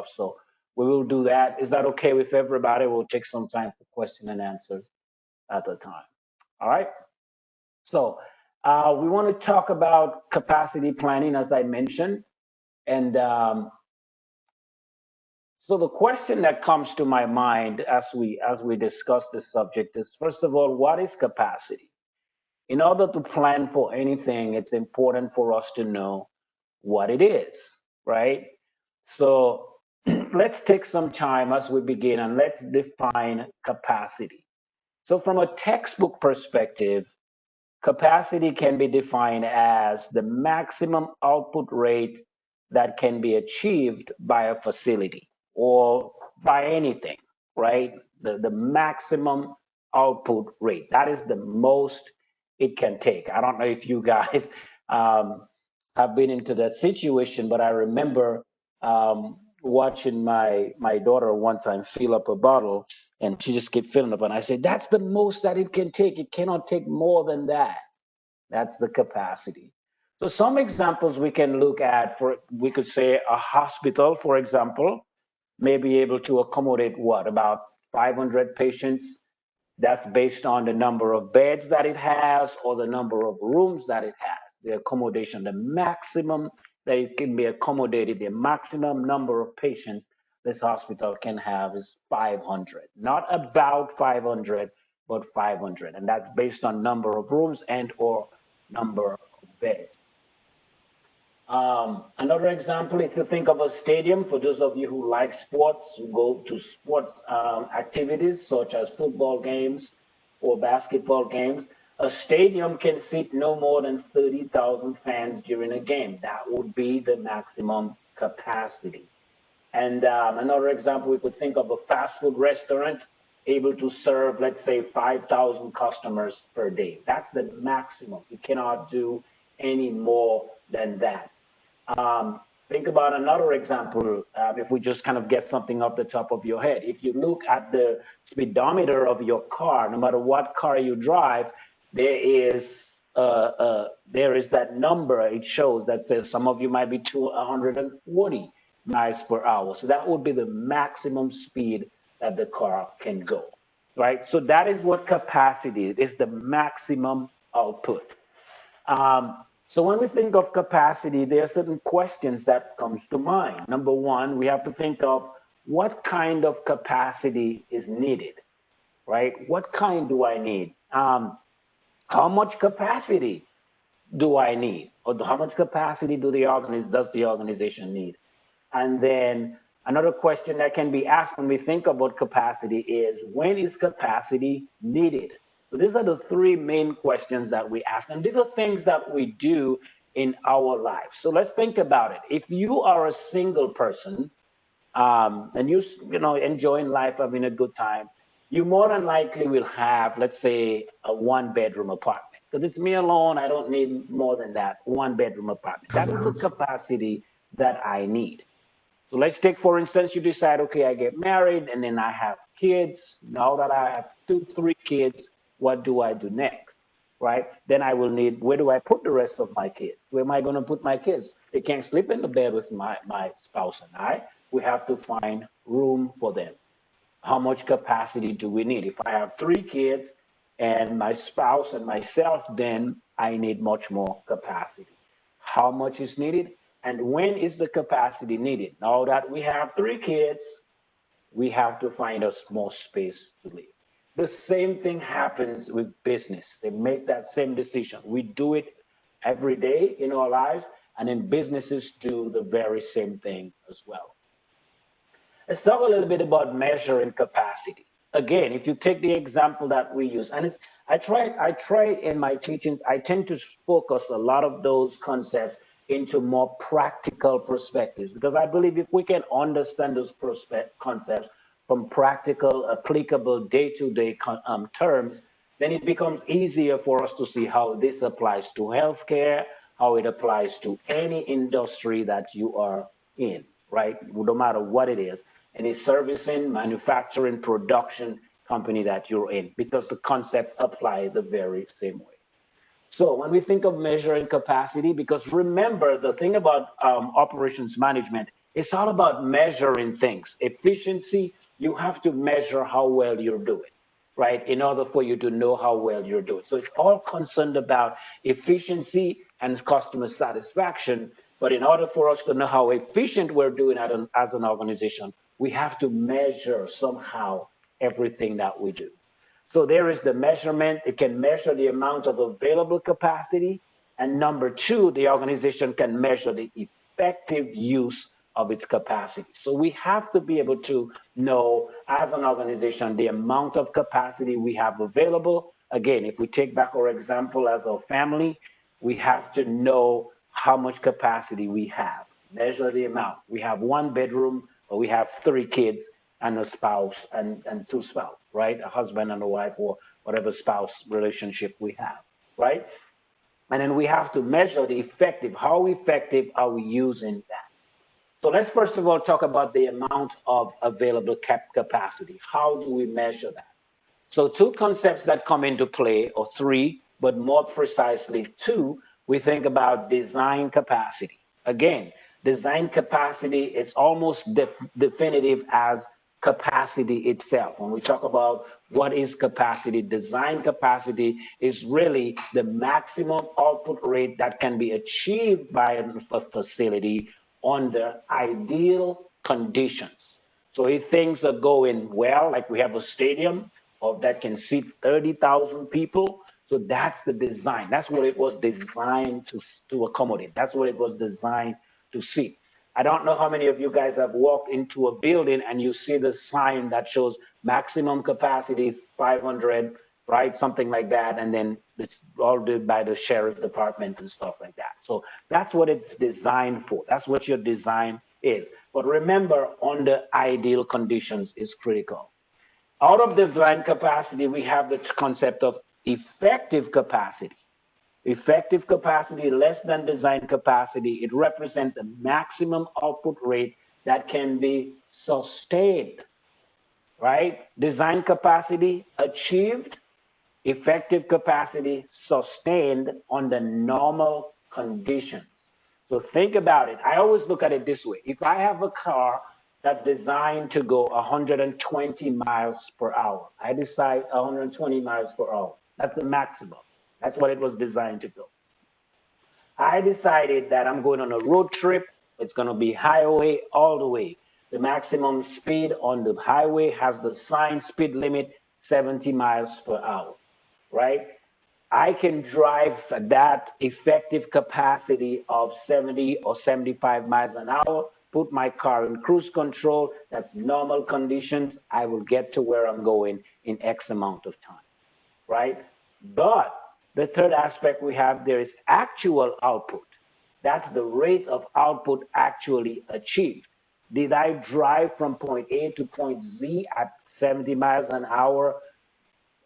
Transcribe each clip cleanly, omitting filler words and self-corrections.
stuff. So we will do that. Is that okay with everybody? We'll take some time for question and answers at the time. All right. So we want to talk about capacity planning, as I mentioned. And so the question that comes to my mind as we discuss this subject is, first of all, what is capacity? In order to plan for anything, it's important for us to know what it is, right? So let's take some time as we begin and let's define capacity. So from a textbook perspective, capacity can be defined as the maximum output rate that can be achieved by a facility or by anything, right? The maximum output rate. That is the most it can take. I don't know if you guys have been into that situation, but I remember watching my daughter one time fill up a bottle and she just kept filling up. And I said, that's the most that it can take. It cannot take more than that. That's the capacity. So some examples we can look at, for we could say a hospital, for example, may be able to accommodate what, about 500 patients. That's based on the number of beds that it has or the number of rooms that it has. The accommodation, the maximum that it can be accommodated, the maximum number of patients this hospital can have is 500. Not about 500, but 500. And that's based on number of rooms and or number of beds. Another example, if you think of a stadium, for those of you who like sports, who go to sports activities such as football games or basketball games, a stadium can seat no more than 30,000 fans during a game. That would be the maximum capacity. And another example, we could think of a fast food restaurant able to serve, let's say, 5,000 customers per day. That's the maximum. You cannot do any more than that. Think about another example. If we just kind of get something off the top of your head, if you look at the speedometer of your car, no matter what car you drive, there is that number it shows that says some of you might be to 140 miles per hour. So that would be the maximum speed that the car can go, right? So that is what capacity is the maximum output. So when we think of capacity, there are certain questions that comes to mind. Number one, we have to think of what kind of capacity is needed, right? What kind do I need? How much capacity do I need? Or how much capacity does the organization need? And then another question that can be asked when we think about capacity is, when is capacity needed? So these are the three main questions that we ask, and these are things that we do in our lives. So let's think about it. If you are a single person and you know enjoying life, having a good time, you more than likely will have, let's say, a one-bedroom apartment. Because it's me alone, I don't need more than that. One-bedroom apartment. That is the capacity that I need. So let's take, for instance, you decide, okay, I get married and then I have kids. Now that I have two, three kids, what do I do next? Right? Then I will need, where do I put the rest of my kids? Where am I going to put my kids? They can't sleep in the bed with my spouse and I. We have to find room for them. How much capacity do we need? If I have three kids and my spouse and myself, then I need much more capacity. How much is needed? And when is the capacity needed? Now that we have three kids, we have to find us more space to live. The same thing happens with business. They make that same decision. We do it every day in our lives, and then businesses do the very same thing as well. Let's talk a little bit about measuring capacity. Again, if you take the example that we use, and it's I try in my teachings, I tend to focus a lot of those concepts into more practical perspectives because I believe if we can understand those concepts from practical, applicable day-to-day terms, then it becomes easier for us to see how this applies to healthcare, how it applies to any industry that you are in, right? No matter what it is, any servicing, manufacturing, production company that you're in, because the concepts apply the very same way. So when we think of measuring capacity, because remember the thing about operations management It's all about measuring things. Efficiency, you have to measure how well you're doing, right? In order for you to know how well you're doing. So it's all concerned about efficiency and customer satisfaction. But in order for us to know how efficient we're doing as an organization, we have to measure somehow everything that we do. So there is the measurement. It can measure the amount of available capacity. And number two, the organization can measure the effective use of its capacity. So we have to be able to know as an organization the amount of capacity we have available. Again, if we take back our example as a family, we have to know how much capacity we have, measure the amount. We have one bedroom, or we have three kids and a spouse and two spouse, right? A husband and a wife, or whatever spouse relationship we have, right? And then we have to measure the effective, how effective are we using that? So let's first of all talk about the amount of available capacity. How do we measure that? So two concepts that come into play, or three, but more precisely two, we think about design capacity. Again, design capacity is almost definitive as capacity itself. When we talk about what is capacity, design capacity is really the maximum output rate that can be achieved by a facility under ideal conditions. So if things are going well, like we have a stadium that can seat 30,000 people, so that's the design. That's what it was designed to accommodate. That's what it was designed to seat. I don't know how many of you guys have walked into a building and you see the sign that shows maximum capacity 500, right? Something like that. And then it's all done by the sheriff department and stuff like that. So that's what it's designed for. That's what your design is. But remember, under ideal conditions is critical. Out of design capacity, we have the concept of effective capacity. Effective capacity less than design capacity, it represents the maximum output rate that can be sustained, right? Design capacity achieved, effective capacity sustained under normal conditions. So think about it. I always look at it this way. If I have a car that's designed to go 120 miles per hour, I decide 120 miles per hour. That's the maximum. That's what it was designed to go. I decided that I'm going on a road trip. It's going to be highway all the way. The maximum speed on the highway has the sign speed limit 70 miles per hour, right? I can drive that effective capacity of 70 or 75 miles an hour, put my car in cruise control. That's normal conditions. I will get to where I'm going in X amount of time, right? But the third aspect we have there is actual output. That's the rate of output actually achieved. Did I drive from point A to point Z at 70 miles an hour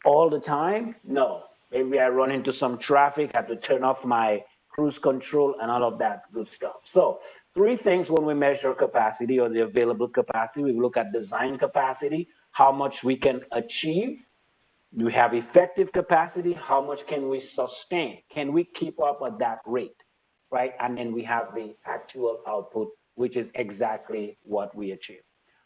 all the time? No. Maybe I run into some traffic, have to turn off my cruise control and all of that good stuff. So three things when we measure capacity or the available capacity. We look at design capacity, how much we can achieve. We have effective capacity, how much can we sustain? Can we keep up at that rate, right? And then we have the actual output, which is exactly what we achieve.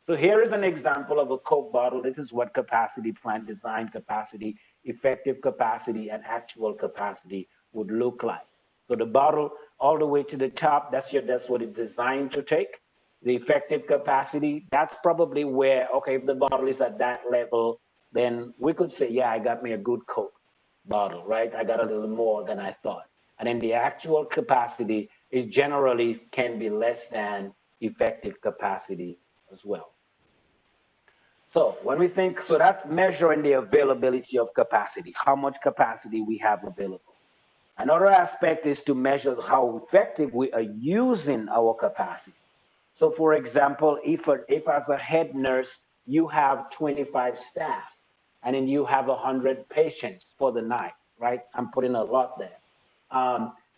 So here is an example of a Coke bottle. This is what capacity, plant design capacity, effective capacity, and actual capacity would look like. So the bottle all the way to the top, that's what it's designed to take. The effective capacity, that's probably where, okay, if the bottle is at that level, then we could say, yeah, I got me a good Coke bottle, right? I got a little more than I thought. And then the actual capacity is generally can be less than effective capacity as well. So when we think, so that's measuring the availability of capacity, how much capacity we have available. Another aspect is to measure how effective we are using our capacity. So for example, if as a head nurse, you have 25 staff and then you have 100 patients for the night, right? I'm putting a lot there.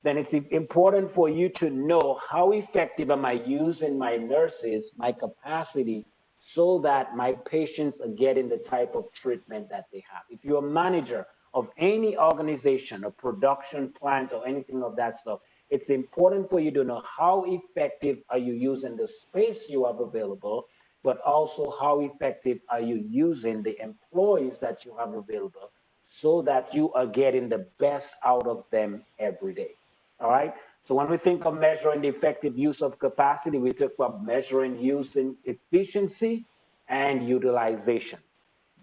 Then it's important for you to know how effective am I using my nurses, my capacity, so that my patients are getting the type of treatment that they have. If you're a manager of any organization, a production plant or anything of that stuff, it's important for you to know how effective are you using the space you have available, but also how effective are you using the employees that you have available so that you are getting the best out of them every day. All right. So when we think of measuring the effective use of capacity, we talk about measuring using efficiency and utilization.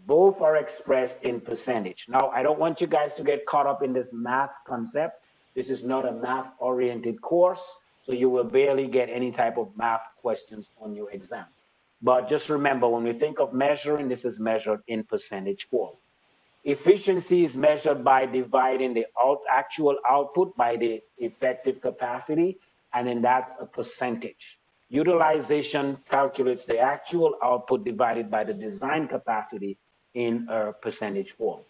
Both are expressed in percentage. Now, I don't want you guys to get caught up in this math concept. This is not a math oriented course, so you will barely get any type of math questions on your exam. But just remember, when we think of measuring, this is measured in percentage form. Efficiency is measured by dividing the actual output by the effective capacity, and then that's a percentage. Utilization calculates the actual output divided by the design capacity in a percentage form.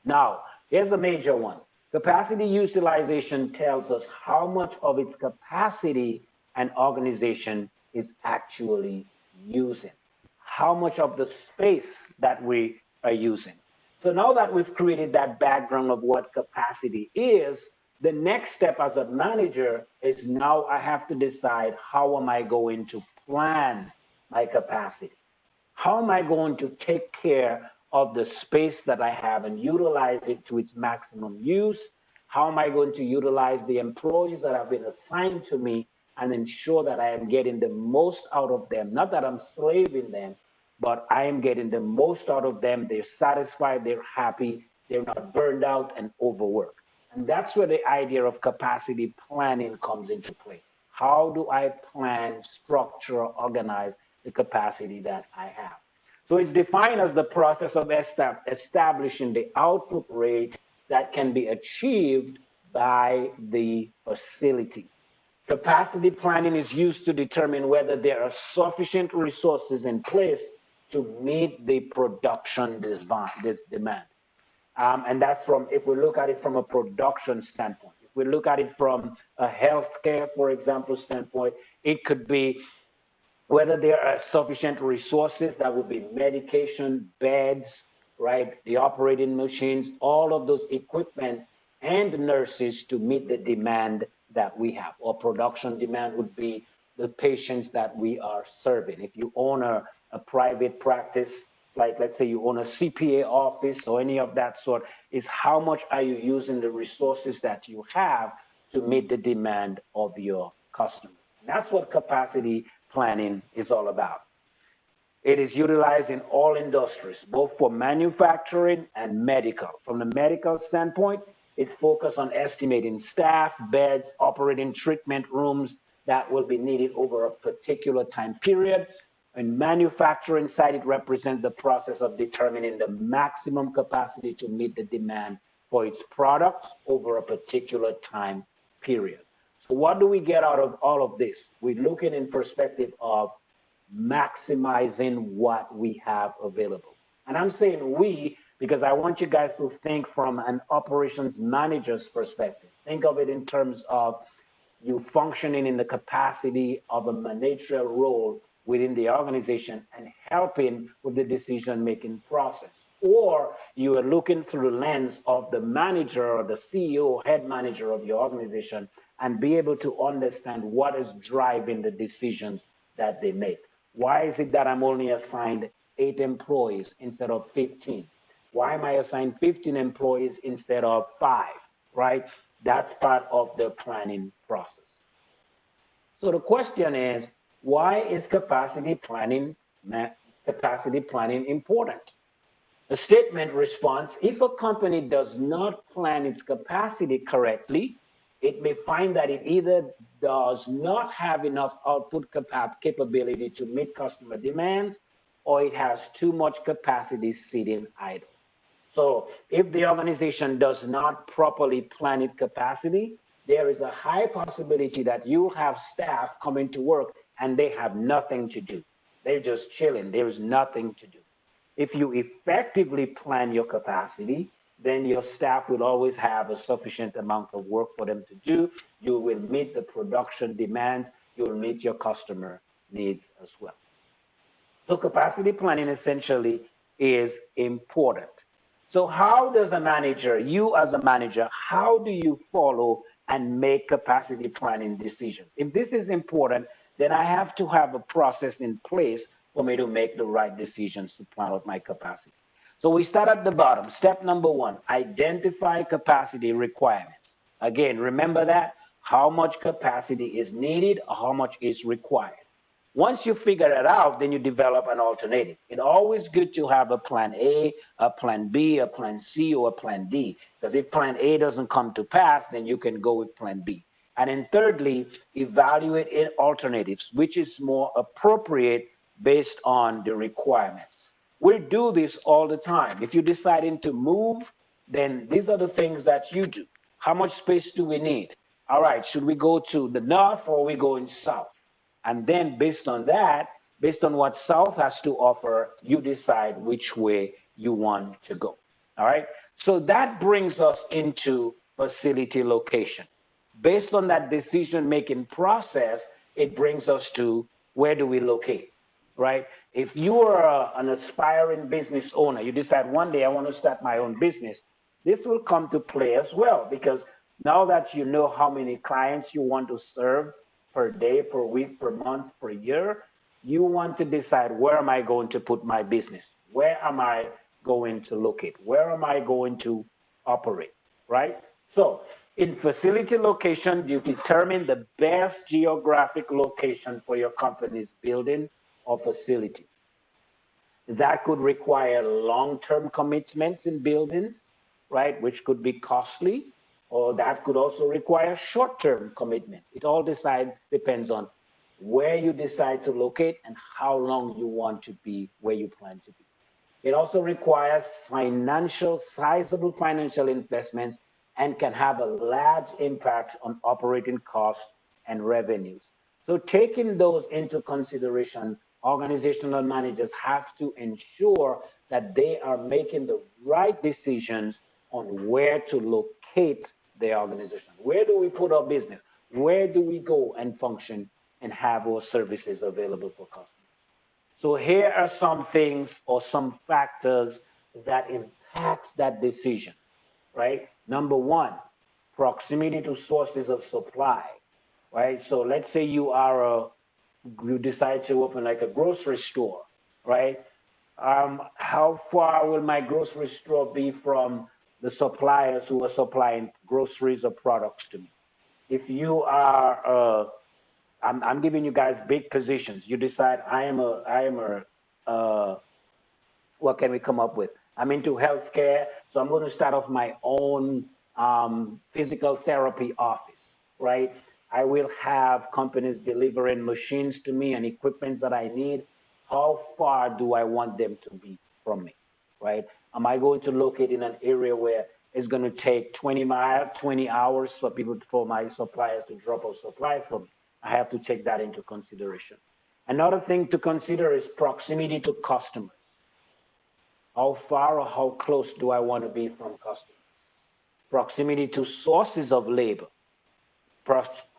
Now, here's a major one. Capacity utilization tells us how much of its capacity an organization is actually using, how much of the space that we are using. So now that we've created that background of what capacity is, the next step as a manager is now I have to decide how am I going to plan my capacity? How am I going to take care of the space that I have and utilize it to its maximum use? How am I going to utilize the employees that have been assigned to me and ensure that I am getting the most out of them? Not that I'm slaving them, but I am getting the most out of them. They're satisfied, they're happy, they're not burned out and overworked. And that's where the idea of capacity planning comes into play. How do I plan, structure, organize the capacity that I have? So it's defined as the process of establishing the output rate that can be achieved by the facility. Capacity planning is used to determine whether there are sufficient resources in place to meet the production demand. And that's from, if we look at it from a production standpoint. If we look at it from a healthcare, for example, standpoint, it could be whether there are sufficient resources, that would be medication, beds, right, the operating machines, all of those equipments and nurses to meet the demand that we have. Or production demand would be the patients that we are serving. If you own a private practice, like let's say you own a CPA office or any of that sort, is how much are you using the resources that you have to meet the demand of your customers. And that's what capacity planning is all about. It is utilized in all industries, both for manufacturing and medical. From the medical standpoint, it's focused on estimating staff, beds, operating treatment rooms that will be needed over a particular time period. In manufacturing side, it represents the process of determining the maximum capacity to meet the demand for its products over a particular time period. So what do we get out of all of this? We're looking in perspective of maximizing what we have available. And I'm saying we because I want you guys to think from an operations manager's perspective. Think of it in terms of you functioning in the capacity of a managerial role within the organization and helping with the decision-making process. Or you are looking through the lens of the manager or the CEO, head manager of your organization, and be able to understand what is driving the decisions that they make. Why is it that I'm only assigned 8 employees instead of 15? Why am I assigned 15 employees instead of 5, right? That's part of the planning process. So the question is, why is capacity planning important? The statement responds, if a company does not plan its capacity correctly, it may find that it either does not have enough output capability to meet customer demands, or it has too much capacity sitting idle. So if the organization does not properly plan its capacity, there is a high possibility that you'll have staff coming to work and they have nothing to do. They're just chilling. There is nothing to do. If you effectively plan your capacity, then your staff will always have a sufficient amount of work for them to do. You will meet the production demands. You will meet your customer needs as well. So capacity planning essentially is important. So how does a manager, you as a manager, how do you follow and make capacity planning decisions. If this is important, then I have to have a process in place for me to make the right decisions to plan out my capacity. So we start at the bottom. Step number one, identify capacity requirements. Again, remember that how much capacity is needed or how much is required. Once you figure it out, then you develop an alternative. It's always good to have a plan A, a plan B, a plan C, or a plan D. Because if plan A doesn't come to pass, then you can go with plan B. And then thirdly, evaluate alternatives, which is more appropriate based on the requirements. We do this all the time. If you're deciding to move, then these are the things that you do. How much space do we need? All right, should we go to the north or are we going south? And then based on that, based on what South has to offer, you decide which way you want to go. All right. So that brings us into facility location. Based on that decision making process, it brings us to where do we locate, right? If you are an aspiring business owner, you decide one day I want to start my own business, this will come to play as well because now that you know how many clients you want to serve per day, per week, per month, per year, you want to decide where am I going to put my business? Where am I going to locate? Where am I going to operate? Right? So, in facility location, you determine the best geographic location for your company's building or facility. That could require long-term commitments in buildings, right, which could be costly, or that could also require short-term commitments. It all depends on where you decide to locate and how long you want to be where you plan to be. It also requires sizable financial investments and can have a large impact on operating costs and revenues. So taking those into consideration, organizational managers have to ensure that they are making the right decisions on where to locate their organization. Where do we put our business? Where do we go and function and have our services available for customers? So here are some things or some factors that impacts that decision, right? Number one, proximity to sources of supply, right? So let's say you decide to open like a grocery store, right? How far will my grocery store be from the suppliers who are supplying groceries or products to me? If you are I'm giving you guys big positions. You decide uh, what can we come up with? I'm into healthcare, so I'm going to start off my own physical therapy office, right? I will have companies delivering machines to me and equipments that I need. How far do I want them to be from me, right? Am I going to locate in an area where it's going to take 20 hours for my suppliers to drop off supplies for me? I have to take that into consideration. Another thing to consider is proximity to customers. How far or how close do I want to be from customers? Proximity to sources of labor.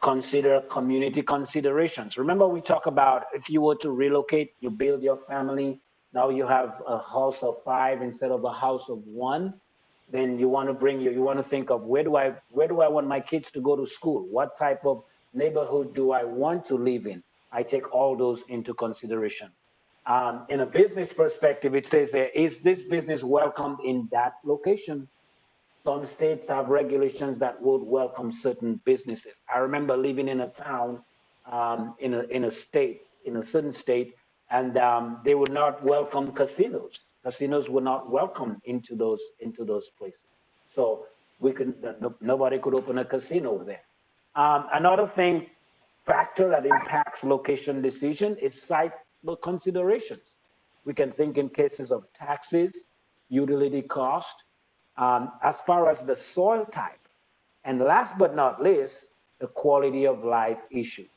Consider community considerations. Remember, we talk about if you were to relocate, you build your family, now you have a house of five instead of a house of one. Then you want to think of where do I want my kids to go to school? What type of neighborhood do I want to live in? I take all those into consideration. In a business perspective, it says, is this business welcomed in that location? Some states have regulations that would welcome certain businesses. I remember living in a town, in a certain state, and they would not welcome casinos. Casinos were not welcome into those places. So nobody could open a casino there. Another factor that impacts location decision is site considerations. We can think in cases of taxes, utility cost, as far as the soil type. And last but not least, the quality of life issues.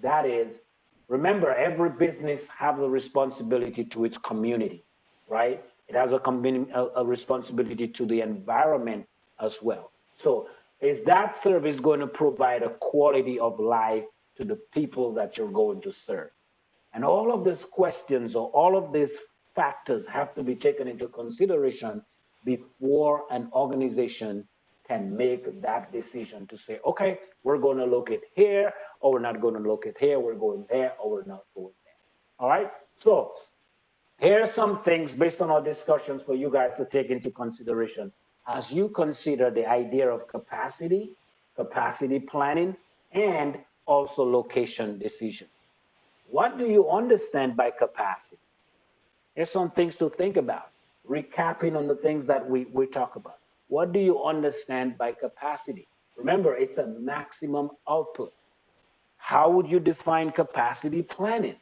That is, remember, every business has a responsibility to its community, right? It has a responsibility to the environment as well. So, is that service going to provide a quality of life to the people that you're going to serve? And all of these questions or all of these factors have to be taken into consideration before an organization can make that decision to say, okay, we're going to locate here, or we're not going to locate here, we're going there, or we're not going there. All right. So here are some things based on our discussions for you guys to take into consideration as you consider the idea of capacity, capacity planning, and also location decision. What do you understand by capacity? Here's some things to think about. Recapping on the things that we talk about. What do you understand by capacity? Remember, it's a maximum output. How would you define capacity planning?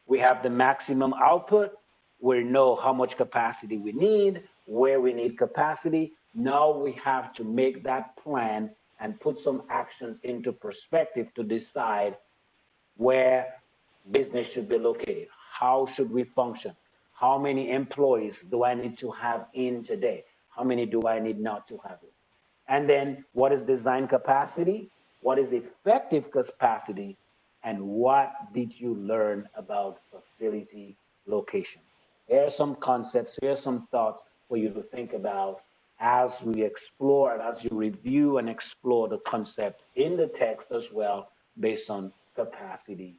We have the maximum output. We know how much capacity we need, where we need capacity. Now we have to make that plan and put some actions into perspective to decide where business should be located. How should we function? How many employees do I need to have in today? How many do I need not to have in? And then what is design capacity? What is effective capacity? And what did you learn about facility location? Here are some concepts, here are some thoughts for you to think about as we explore and as you review and explore the concept in the text as well based on capacity